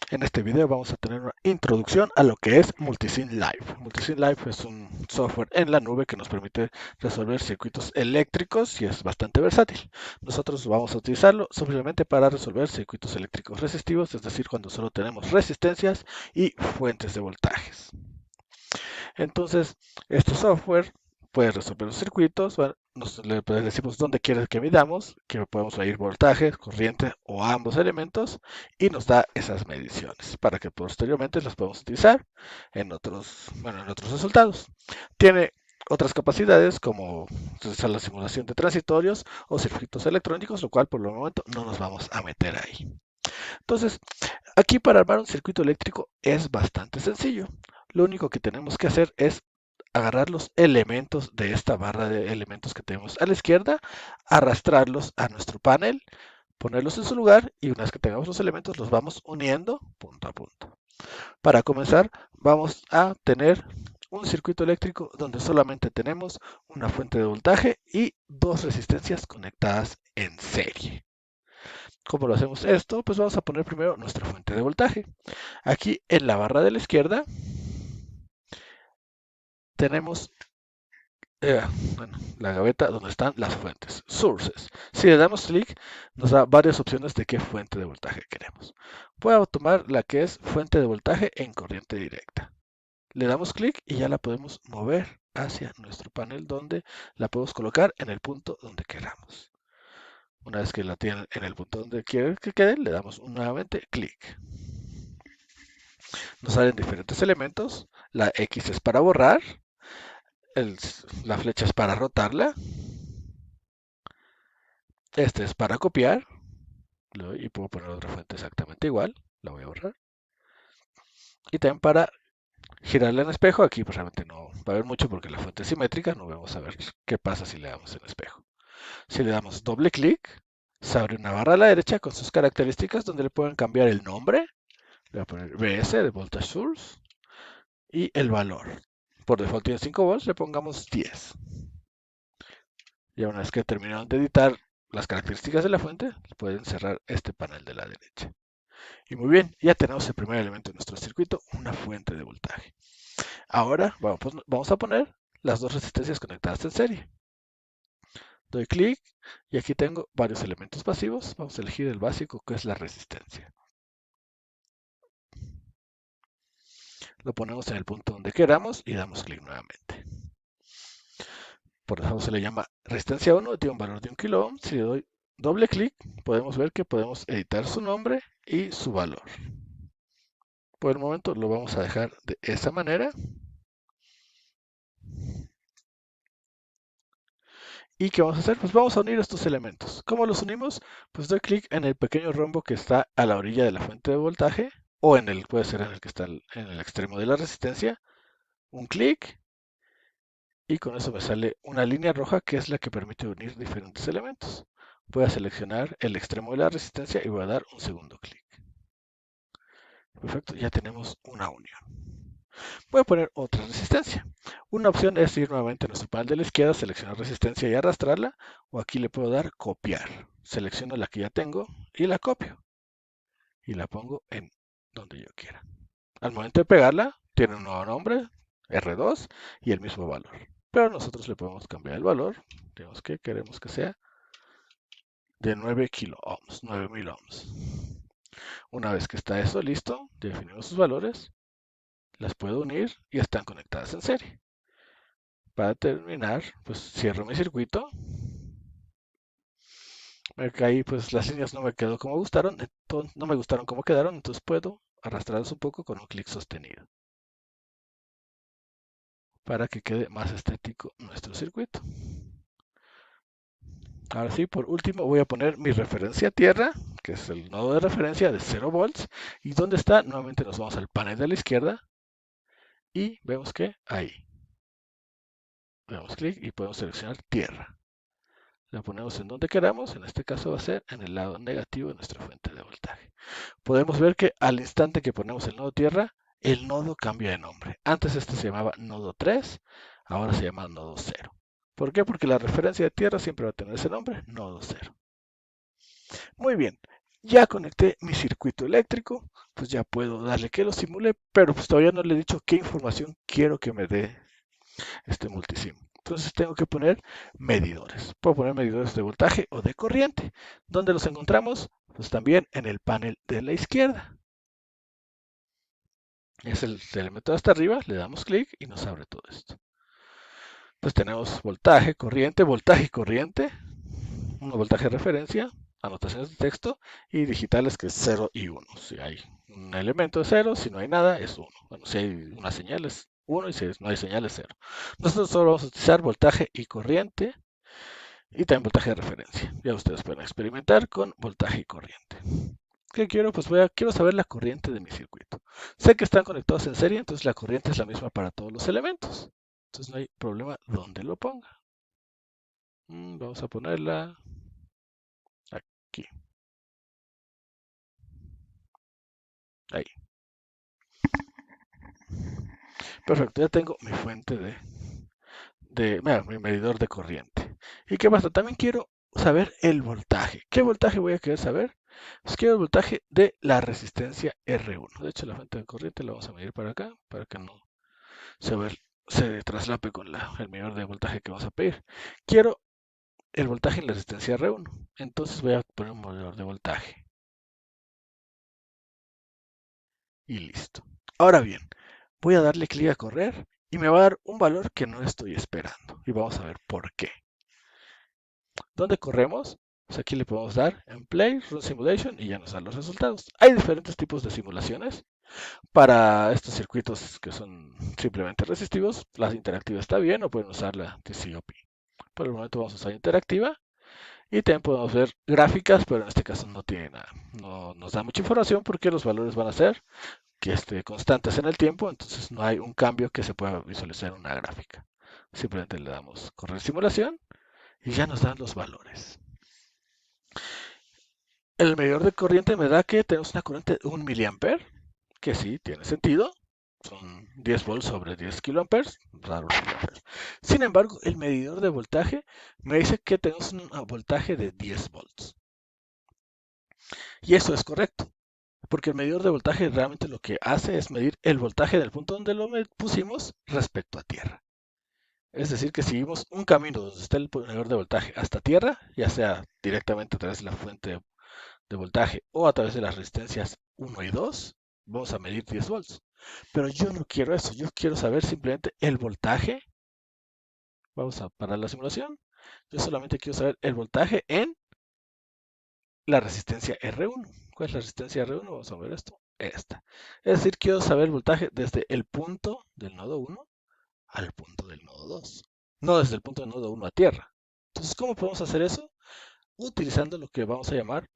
En este video vamos a tener una introducción a lo que es Multisim Live. Multisim Live es un software en la nube que nos permite resolver circuitos eléctricos y es bastante versátil. Nosotros vamos a utilizarlo simplemente para resolver circuitos eléctricos resistivos, es decir, cuando solo tenemos resistencias y fuentes de voltajes. Entonces, este software puede resolver los circuitos, bueno, le decimos dónde quiere que midamos, que podemos medir voltaje, corriente o ambos elementos, y nos da esas mediciones para que posteriormente las podamos utilizar en otros resultados. Tiene otras capacidades como realizar la simulación de transitorios o circuitos electrónicos, lo cual por el momento no nos vamos a meter ahí. Entonces, aquí para armar un circuito eléctrico es bastante sencillo. Lo único que tenemos que hacer es agarrar los elementos de esta barra de elementos que tenemos a la izquierda, arrastrarlos a nuestro panel, ponerlos en su lugar y una vez que tengamos los elementos los vamos uniendo punto a punto. Para comenzar vamos a tener un circuito eléctrico donde solamente tenemos una fuente de voltaje y dos resistencias conectadas en serie. ¿Cómo lo hacemos esto? Pues vamos a poner primero nuestra fuente de voltaje. Aquí en la barra de la izquierda tenemos eh, la gaveta donde están las fuentes, sources. Si le damos clic, nos da varias opciones de qué fuente de voltaje queremos. Voy a tomar la que es fuente de voltaje en corriente directa. Le damos clic y ya la podemos mover hacia nuestro panel donde la podemos colocar en el punto donde queramos. Una vez que la tienen en el punto donde quieren que quede, le damos nuevamente clic. Nos salen diferentes elementos. La X es para borrar, la flecha es para rotarla, este es para copiar, y puedo poner otra fuente exactamente igual, la voy a borrar. Y también para girarla en espejo, aquí pues realmente no va a haber mucho porque la fuente es simétrica, no vamos a ver qué pasa si le damos en espejo. Si le damos doble clic, se abre una barra a la derecha con sus características donde le pueden cambiar el nombre, le voy a poner BS de Voltage Source, y el valor. Por default tiene 5 volts, le pongamos 10. Y una vez que terminaron de editar las características de la fuente, pueden cerrar este panel de la derecha. Y muy bien, ya tenemos el primer elemento de nuestro circuito, una fuente de voltaje. Ahora vamos a poner las dos resistencias conectadas en serie. Doy clic y aquí tengo varios elementos pasivos. Vamos a elegir el básico que es la resistencia. Lo ponemos en el punto donde queramos y damos clic nuevamente. Por default se le llama resistencia 1, tiene un valor de 1 kilo ohm. Si le doy doble clic, podemos ver que podemos editar su nombre y su valor. Por el momento lo vamos a dejar de esa manera. ¿Y qué vamos a hacer? Pues vamos a unir estos elementos. ¿Cómo los unimos? Pues doy clic en el pequeño rombo que está a la orilla de la fuente de voltaje o puede ser en el que está en el extremo de la resistencia. Un clic y con eso me sale una línea roja que es la que permite unir diferentes elementos. Voy a seleccionar el extremo de la resistencia y voy a dar un segundo clic. Perfecto, ya tenemos una unión. Voy a poner otra resistencia. Una opción es ir nuevamente a nuestro panel de la izquierda, seleccionar resistencia y arrastrarla, o aquí le puedo dar copiar. Selecciono la que ya tengo y la copio. Y la pongo en donde yo quiera. Al momento de pegarla, tiene un nuevo nombre, R2, y el mismo valor. Pero nosotros le podemos cambiar el valor. Digamos que queremos que sea de 9 kilo ohms, 9000 ohms. Una vez que está eso listo, definimos sus valores, las puedo unir y están conectadas en serie. Para terminar, pues cierro mi circuito. Ahí pues las líneas no me quedó como gustaron, no me gustaron como quedaron, entonces puedo arrastrarlas un poco con un clic sostenido para que quede más estético nuestro circuito. Ahora sí, por último voy a poner mi referencia a tierra, que es el nodo de referencia de 0 volts. ¿Y dónde está? Nuevamente nos vamos al panel de la izquierda y vemos que ahí. Le damos clic y podemos seleccionar tierra. La ponemos en donde queramos, en este caso va a ser en el lado negativo de nuestra fuente de voltaje. Podemos ver que al instante que ponemos el nodo tierra, el nodo cambia de nombre. Antes este se llamaba nodo 3, ahora se llama nodo 0. ¿Por qué? Porque la referencia de tierra siempre va a tener ese nombre, nodo 0. Muy bien, Ya conecté mi circuito eléctrico, pues ya puedo darle que lo simule, pero pues todavía no le he dicho qué información quiero que me dé este multisim. Entonces tengo que poner medidores. Puedo poner medidores de voltaje o de corriente. ¿Dónde los encontramos? Pues también en el panel de la izquierda. Es el elemento hasta arriba, le damos clic y nos abre todo esto. Pues tenemos voltaje y corriente, un voltaje de referencia, anotaciones de texto y digitales que es 0 y 1. Si hay un elemento es 0, si no hay nada es 1. Bueno, si hay una señal es 1 y si no hay señal es 0. Nosotros solo vamos a utilizar voltaje y corriente y también voltaje de referencia. Ya ustedes pueden experimentar con voltaje y corriente. ¿Qué quiero? Pues quiero saber la corriente de mi circuito. Sé que están conectados en serie, entonces la corriente es la misma para todos los elementos. Entonces no hay problema donde lo ponga. Vamos a ponerla aquí. Ahí. Perfecto, ya tengo mi fuente mira, mi medidor de corriente. ¿Y qué pasa? También quiero saber el voltaje. ¿Qué voltaje voy a querer saber? Pues quiero el voltaje de la resistencia R1. De hecho, la fuente de corriente la vamos a medir para acá, para que no se, se traslape con el medidor de voltaje que vamos a pedir. Quiero el voltaje en la resistencia R1. Entonces voy a poner un medidor de voltaje. Y listo. Ahora bien, voy a darle clic a correr y me va a dar un valor que no estoy esperando. Y vamos a ver por qué. ¿Dónde corremos? Pues aquí le podemos dar en Play, Run Simulation y ya nos dan los resultados. Hay diferentes tipos de simulaciones. Para estos circuitos que son simplemente resistivos, la interactiva está bien o pueden usar la TCOP. Por el momento vamos a usar interactiva y también podemos ver gráficas, pero en este caso no tiene nada. No nos da mucha información porque los valores van a ser constantes en el tiempo, entonces no hay un cambio que se pueda visualizar en una gráfica. Simplemente le damos correr simulación y ya nos dan los valores. El medidor de corriente me da que tenemos una corriente de 1 miliamper, que sí, tiene sentido. Son 10 volts sobre 10 kiloamperes, raro miliamperes. Sin embargo, el medidor de voltaje me dice que tenemos un voltaje de 10 volts. Y eso es correcto, porque el medidor de voltaje realmente lo que hace es medir el voltaje del punto donde lo pusimos respecto a tierra. Es decir, que seguimos un camino donde está el medidor de voltaje hasta tierra, ya sea directamente a través de la fuente de voltaje o a través de las resistencias 1 y 2, vamos a medir 10 volts. Pero yo no quiero eso, yo quiero saber simplemente el voltaje. Vamos a parar la simulación. Yo solamente quiero saber el voltaje en la resistencia R1. ¿Cuál es la resistencia R1? Vamos a ver esto. Esta. Es decir, quiero saber el voltaje desde el punto del nodo 1 al punto del nodo 2. No desde el punto del nodo 1 a tierra. Entonces, ¿cómo podemos hacer eso? Utilizando lo que vamos a llamar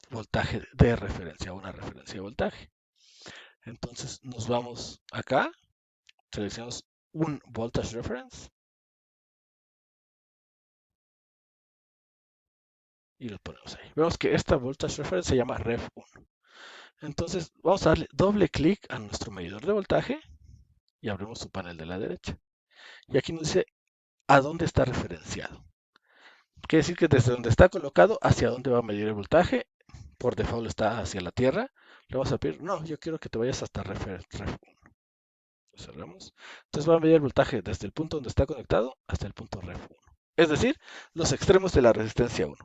voltaje de referencia, una referencia de voltaje. Entonces nos vamos acá, seleccionamos un voltage reference y lo ponemos ahí. Vemos que esta voltage reference se llama ref1. Entonces vamos a darle doble clic a nuestro medidor de voltaje y abrimos su panel de la derecha. Y aquí nos dice a dónde está referenciado. Quiere decir que desde donde está colocado hacia dónde va a medir el voltaje. Por default está hacia la tierra. Le vamos a pedir, no, yo quiero que te vayas hasta ref1. Lo cerramos. Entonces va a medir el voltaje desde el punto donde está conectado hasta el punto ref1. Es decir, los extremos de la resistencia 1.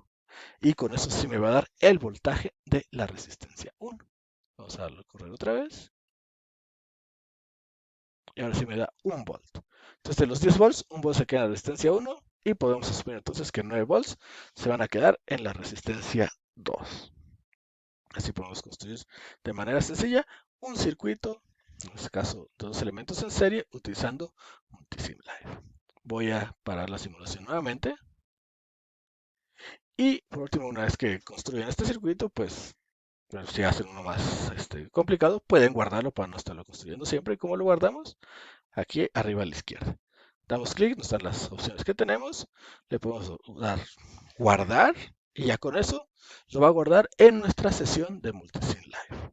Y con eso sí me va a dar el voltaje de la resistencia 1. Vamos a darlo a correr otra vez. Y ahora sí me da 1 volt. Entonces de los 10 volts, 1 volt se queda en la resistencia 1 y podemos asumir entonces que 9 volts se van a quedar en la resistencia 2. Así podemos construir de manera sencilla un circuito, en este caso de dos elementos en serie, utilizando Multisim Live. Voy a parar la simulación nuevamente. Y por último, una vez que construyen este circuito, pues si hacen uno más complicado, pueden guardarlo para no estarlo construyendo siempre. ¿Y cómo lo guardamos? Aquí arriba a la izquierda. Damos clic, nos dan las opciones que tenemos. Le podemos dar guardar y ya con eso lo va a guardar en nuestra sesión de Multisim Live.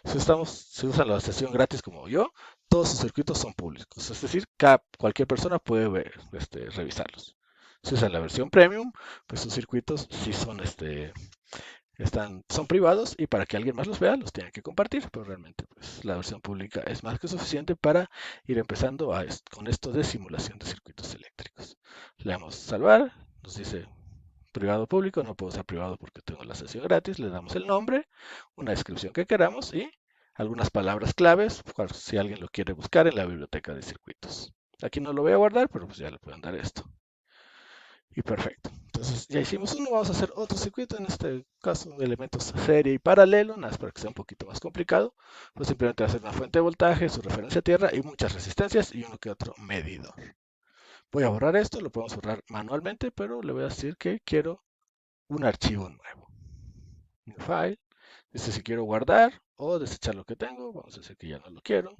Si usan la sesión gratis como yo, todos sus circuitos son públicos. Es decir, cualquier persona puede revisarlos. Si usan la versión premium, pues sus circuitos sí son son privados y para que alguien más los vea los tienen que compartir, pero realmente pues, la versión pública es más que suficiente para ir empezando con esto de simulación de circuitos eléctricos. Le damos salvar, nos dice privado público, no puedo usar privado porque tengo la sesión gratis, le damos el nombre, una descripción que queramos y algunas palabras claves, si alguien lo quiere buscar en la biblioteca de circuitos. Aquí no lo voy a guardar, pero pues ya le pueden dar esto. Y perfecto. Entonces ya hicimos uno, vamos a hacer otro circuito, en este caso de elementos serie y paralelo, nada más para que sea un poquito más complicado. Pues simplemente hacer una fuente de voltaje, su referencia a tierra y muchas resistencias y uno que otro medidor. Voy a borrar esto, lo podemos borrar manualmente, pero le voy a decir que quiero un archivo nuevo. New file, dice si quiero guardar o desechar lo que tengo, vamos a decir que ya no lo quiero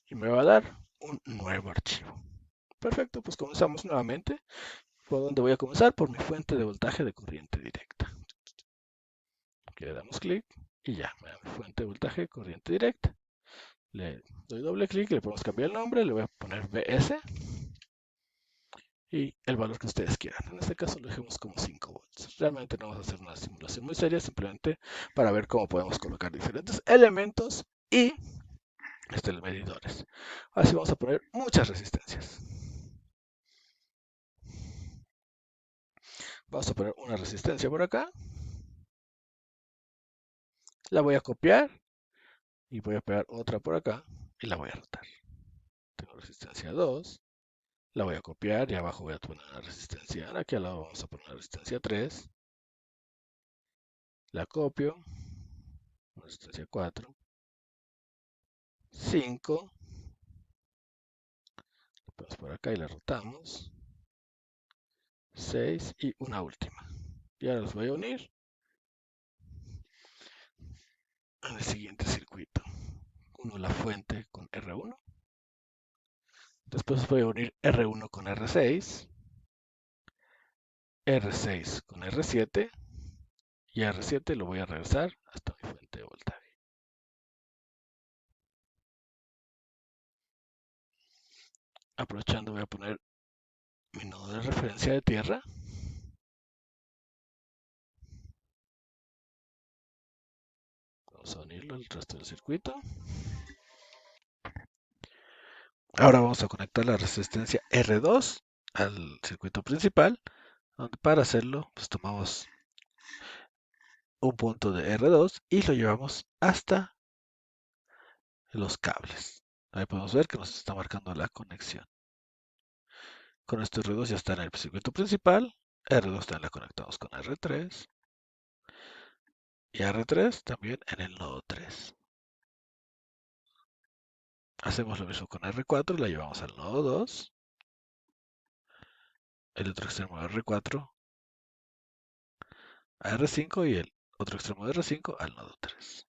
y me va a dar un nuevo archivo. Perfecto, pues comenzamos nuevamente. ¿Por dónde voy a comenzar? Por mi fuente de voltaje de corriente directa. Aquí le damos clic y ya, me da mi fuente de voltaje corriente directa. Le doy doble clic y le podemos cambiar el nombre, le voy a poner BS y el valor que ustedes quieran. En este caso lo dejemos como 5 volts. Realmente no vamos a hacer una simulación muy seria, simplemente para ver cómo podemos colocar diferentes elementos y los medidores. Ahora sí vamos a poner muchas resistencias. Vamos a poner una resistencia por acá. La voy a copiar y voy a pegar otra por acá y la voy a rotar. Tengo resistencia 2. La voy a copiar y abajo voy a poner una resistencia. Aquí al lado vamos a poner una resistencia 3. La copio. Una resistencia 4. 5. La ponemos por acá y la rotamos. 6 y una última. Y ahora los voy a unir en el siguiente circuito. Uno la fuente con R1. Después voy a unir R1 con R6. R6 con R7. Y R7 lo voy a regresar hasta mi fuente de voltaje. Aprovechando voy a poner mi nodo de referencia de tierra. Vamos a unirlo al resto del circuito. Ahora vamos a conectar la resistencia R2 al circuito principal, donde para hacerlo pues tomamos un punto de R2 y lo llevamos hasta los cables. Ahí podemos ver que nos está marcando la conexión. Con este R2 ya está en el circuito principal, R2 también la conectamos con R3 y R3 también en el nodo 3. Hacemos lo mismo con R4, la llevamos al nodo 2, el otro extremo de R4 a R5 y el otro extremo de R5 al nodo 3.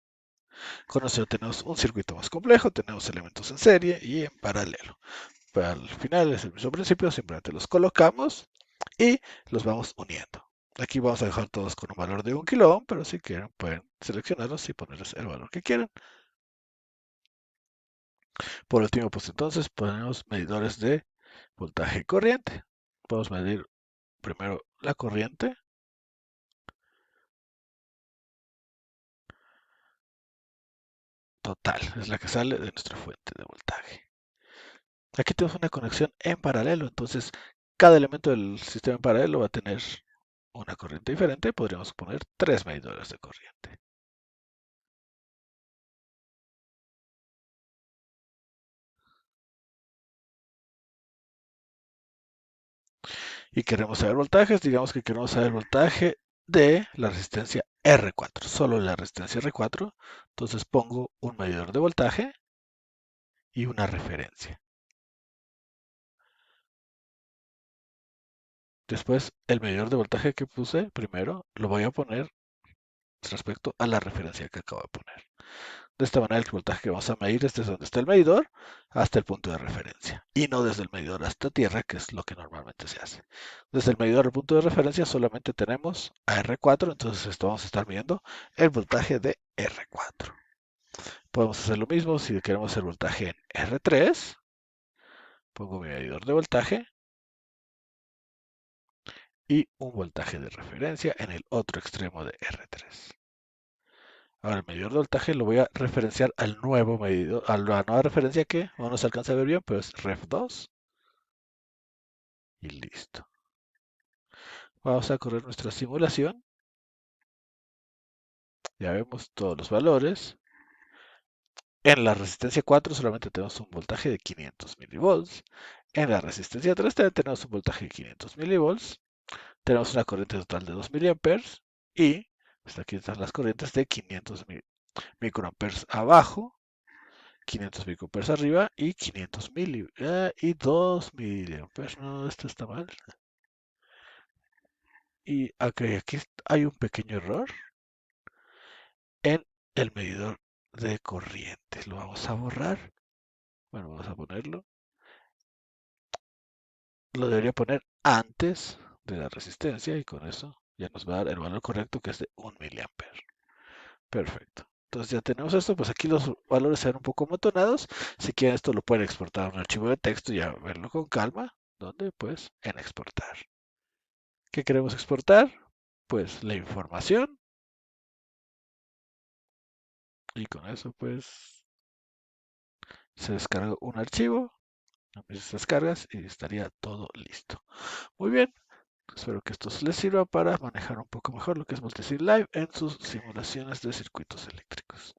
Con eso tenemos un circuito más complejo, tenemos elementos en serie y en paralelo. Pero al final es el mismo principio, simplemente los colocamos y los vamos uniendo. Aquí vamos a dejar todos con un valor de 1 kilo ohm, pero si quieren pueden seleccionarlos y ponerles el valor que quieran. Por último, pues entonces ponemos medidores de voltaje y corriente. Podemos medir primero la corriente. Total, es la que sale de nuestra fuente de voltaje. Aquí tenemos una conexión en paralelo, entonces cada elemento del sistema en paralelo va a tener una corriente diferente. Podríamos poner 3 medidores de corriente. Y queremos saber voltajes, digamos que queremos saber el voltaje de la resistencia R4, solo la resistencia R4. Entonces pongo un medidor de voltaje y una referencia. Después, el medidor de voltaje que puse primero lo voy a poner respecto a la referencia que acabo de poner. De esta manera, el voltaje que vamos a medir es desde donde está el medidor hasta el punto de referencia y no desde el medidor hasta tierra, que es lo que normalmente se hace. Desde el medidor al punto de referencia solamente tenemos a R4, entonces esto vamos a estar midiendo el voltaje de R4. Podemos hacer lo mismo si queremos el voltaje en R3. Pongo mi medidor de voltaje y un voltaje de referencia en el otro extremo de R3. Ahora el medidor de voltaje lo voy a referenciar al nuevo medidor, a la nueva referencia que no se alcanza a ver bien, pero es ref2 y listo. Vamos a correr nuestra simulación. Ya vemos todos los valores. En la resistencia 4 solamente tenemos un voltaje de 500 milivolts. En la resistencia 3 también tenemos un voltaje de 500 milivolts. Tenemos una corriente total de 2 miliamperes. Y aquí están las corrientes de 500 microamperes abajo, 500 microamperes arriba y 500 y 2 miliamperes. No, esto está mal. Y aquí hay un pequeño error en el medidor de corriente. Lo vamos a borrar. Bueno, vamos a ponerlo. Lo debería poner antes de la resistencia y con eso ya nos va a dar el valor correcto que es de 1 miliampere. Perfecto. Entonces ya tenemos esto, pues aquí los valores se ven un poco amontonados. Si quieren esto lo pueden exportar a un archivo de texto y ya verlo con calma. ¿Dónde? Pues en exportar. ¿Qué queremos exportar? Pues la información y con eso pues se descarga un archivo, mis descargas y estaría todo listo. Muy bien, espero que esto les sirva para manejar un poco mejor lo que es Multisim Live en sus simulaciones de circuitos eléctricos.